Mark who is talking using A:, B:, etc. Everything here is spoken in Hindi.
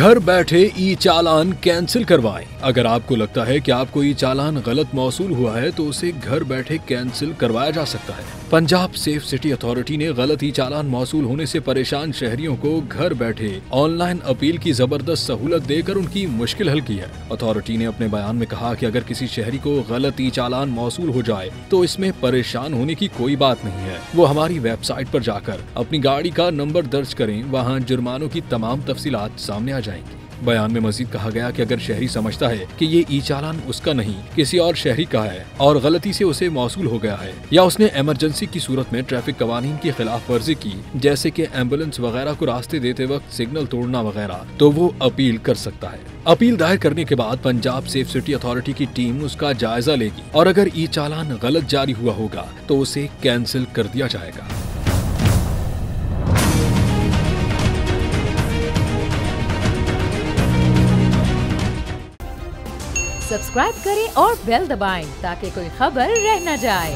A: घर बैठे ई चालान कैंसिल करवाएं। अगर आपको लगता है कि आपको ई चालान गलत मौसूल हुआ है तो उसे घर बैठे कैंसिल करवाया जा सकता है। पंजाब सेफ सिटी अथॉरिटी ने गलत ई चालान मौसूल होने से परेशान शहरियों को घर बैठे ऑनलाइन अपील की जबरदस्त सहूलत देकर उनकी मुश्किल हल की है। अथॉरिटी ने अपने बयान में कहा कि अगर किसी शहरी को गलत ई चालान मौसूल हो जाए तो इसमें परेशान होने की कोई बात नहीं है। वो हमारी वेबसाइट पर जाकर अपनी गाड़ी का नंबर दर्ज करें, वहाँ जुर्मानों की तमाम तफसीलात सामने आ जाएंगी। बयान में मजीद कहा गया कि अगर शहरी समझता है कि ये ई चालान उसका नहीं किसी और शहरी का है और गलती से उसे मौसूल हो गया है या उसने इमरजेंसी की सूरत में ट्रैफिक कवानीन की खिलाफ वर्जी की, जैसे कि एम्बुलेंस वगैरह को रास्ते देते वक्त सिग्नल तोड़ना वगैरह, तो वो अपील कर सकता है। अपील दायर करने के बाद पंजाब सेफ सिटी अथॉरिटी की टीम उसका जायजा लेगी और अगर ई चालान गलत जारी हुआ होगा तो उसे कैंसिल कर दिया जाएगा।
B: सब्सक्राइब करें और बेल दबाएं ताकि कोई खबर रह न जाए।